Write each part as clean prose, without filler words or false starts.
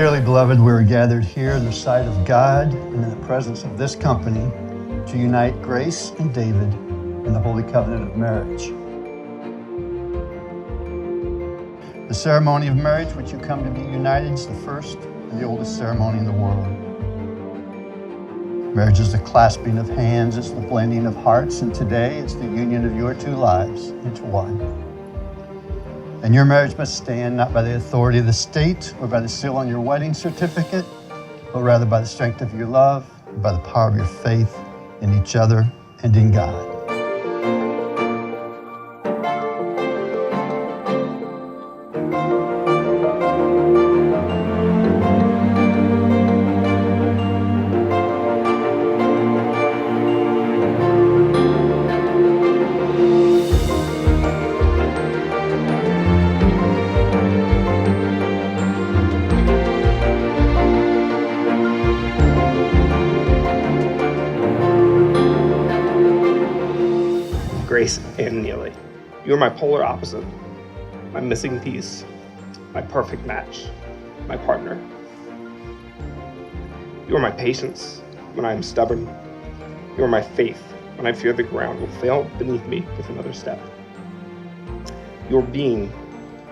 Dearly beloved, we are gathered here in the sight of God and in the presence of this company to unite Grace and David in the holy covenant of marriage. The ceremony of marriage which you come to be united is the first and the oldest ceremony in the world. Marriage is the clasping of hands, it's the blending of hearts, and today it's the union of your two lives into one. And your marriage must stand not by the authority of the state or by the seal on your wedding certificate, but rather by the strength of your love, and by the power of your faith in each other and in God. Grace and Neely, you are my polar opposite, my missing piece, my perfect match, my partner. You are my patience when I am stubborn. You are my faith when I fear the ground will fail beneath me with another step. Your being,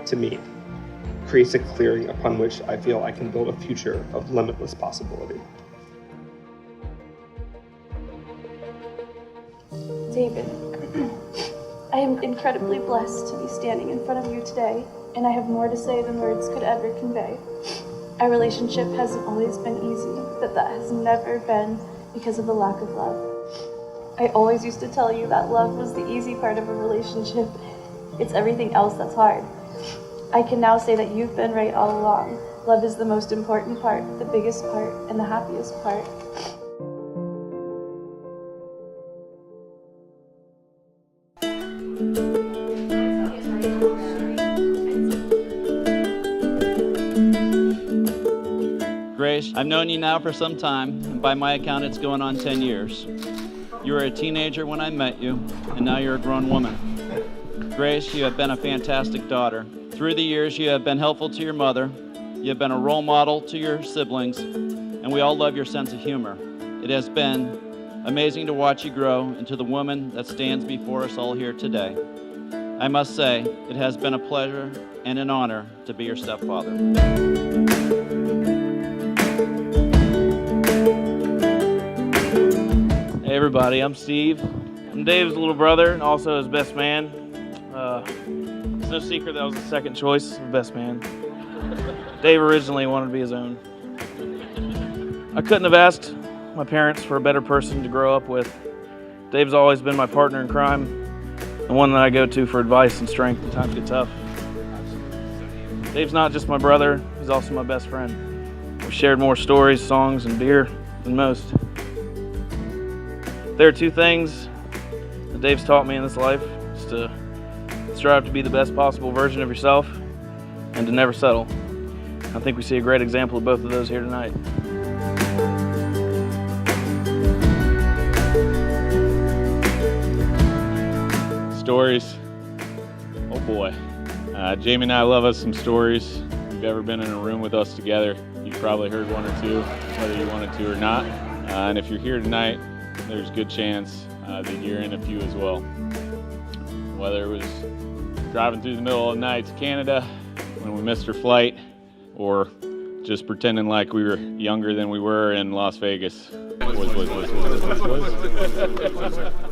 to me, creates a clearing upon which I feel I can build a future of limitless possibility. David, I am incredibly blessed to be standing in front of you today, and I have more to say than words could ever convey. Our relationship hasn't always been easy, but that has never been because of a lack of love. I always used to tell you that love was the easy part of a relationship. It's everything else that's hard. I can now say that you've been right all along. Love is the most important part, the biggest part, and the happiest part. Grace, I've known you now for some time, and by my account it's going on 10 years. You were a teenager when I met you, and now you're a grown woman. Grace, you have been a fantastic daughter. Through the years, you have been helpful to your mother, you have been a role model to your siblings, and we all love your sense of humor. It has been amazing to watch you grow into the woman that stands before us all here today. I must say, it has been a pleasure and an honor to be your stepfather. Hey everybody, I'm Steve. I'm Dave's little brother and also his best man. It's no secret that I was the second choice of best man. Dave originally wanted to be his own. I couldn't have asked my parents for a better person to grow up with. Dave's always been my partner in crime, and one that I go to for advice and strength when times get tough. Dave's not just my brother, he's also my best friend. We've shared more stories, songs, and beer than most. There are two things that Dave's taught me in this life. It's to strive to be the best possible version of yourself and to never settle. I think we see a great example of both of those here tonight. Stories. Oh boy. Jamie and I love us some stories. If you've ever been in a room with us together, you've probably heard one or two, whether you wanted to or not. And if you're here tonight, there's a good chance that you're in a few as well. Whether it was driving through the middle of the night to Canada when we missed our flight, or just pretending like we were younger than we were in Las Vegas. But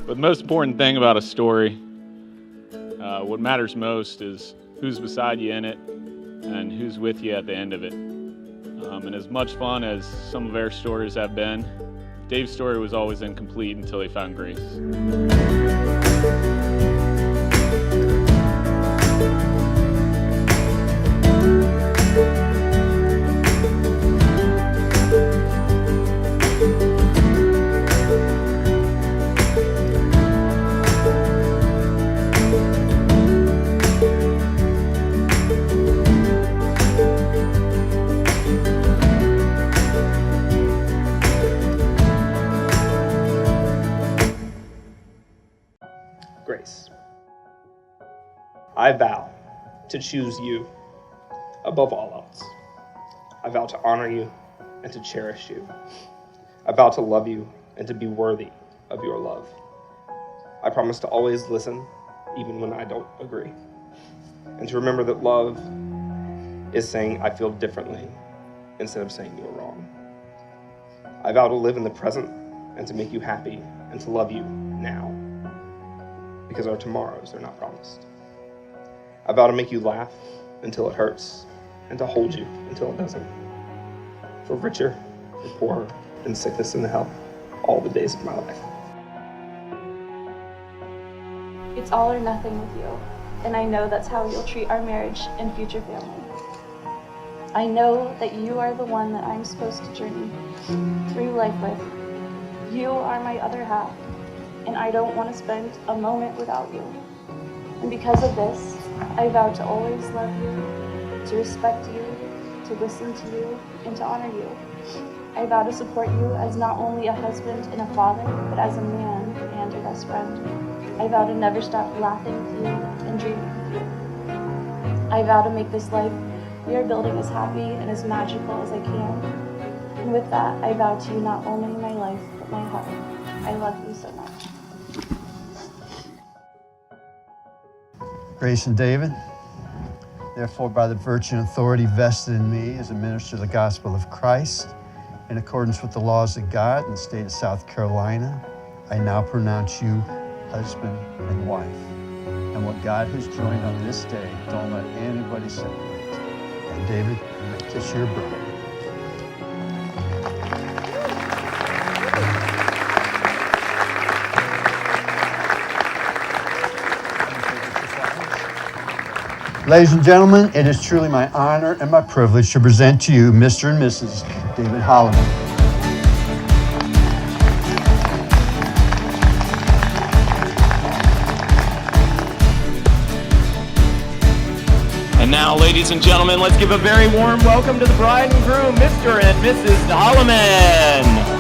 the most important thing about a story, what matters most is who's beside you in it and who's with you at the end of it. And as much fun as some of our stories have been, Dave's story was always incomplete until he found Grace. Grace, I vow to choose you above all else. I vow to honor you and to cherish you. I vow to love you and to be worthy of your love. I promise to always listen, even when I don't agree. And to remember that love is saying I feel differently instead of saying you're wrong. I vow to live in the present and to make you happy and to love you now, because our tomorrows are not promised. I vow to make you laugh until it hurts and to hold you until it doesn't. For richer, for poorer, in sickness and health, all the days of my life. It's all or nothing with you, and I know that's how you'll treat our marriage and future family. I know that you are the one that I'm supposed to journey through life with. You are my other half, and I don't want to spend a moment without you. And because of this, I vow to always love you, to respect you, to listen to you, and to honor you. I vow to support you as not only a husband and a father, but as a man and a best friend. I vow to never stop laughing with you and dreaming with you. I vow to make this life we are building as happy and as magical as I can. And with that, I vow to you not only my life, but my heart. I love you so much. Grace and David, therefore, by the virtue and authority vested in me as a minister of the gospel of Christ, in accordance with the laws of God in the state of South Carolina, I now pronounce you husband and wife. And what God has joined on this day, don't let anybody separate. And David, you may kiss your bride. Ladies and gentlemen, it is truly my honor and my privilege to present to you Mr. and Mrs. David Holliman. And now, ladies and gentlemen, let's give a very warm welcome to the bride and groom, Mr. and Mrs. Holliman.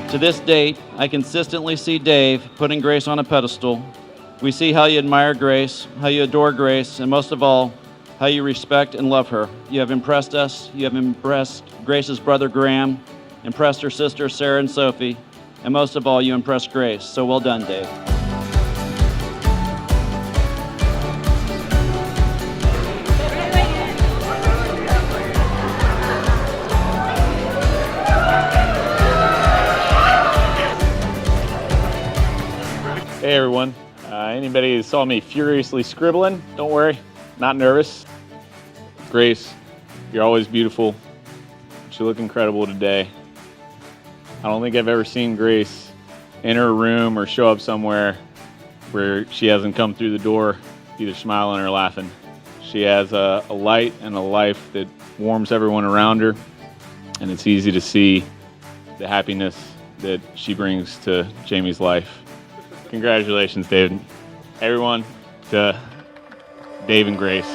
To this date, I consistently see Dave putting Grace on a pedestal. We see how you admire Grace, how you adore Grace, and most of all, how you respect and love her. You have impressed us. You have impressed Grace's brother Graham, impressed her sisters Sarah and Sophie, and most of all, you impressed Grace. So well done, Dave. Hey everyone, anybody who saw me furiously scribbling, don't worry, not nervous. Grace, you're always beautiful, but you look incredible today. I don't think I've ever seen Grace in her room or show up somewhere where she hasn't come through the door either smiling or laughing. She has a light and a life that warms everyone around her, and it's easy to see the happiness that she brings to Jamie's life. Congratulations, David. Everyone, to Dave and Grace.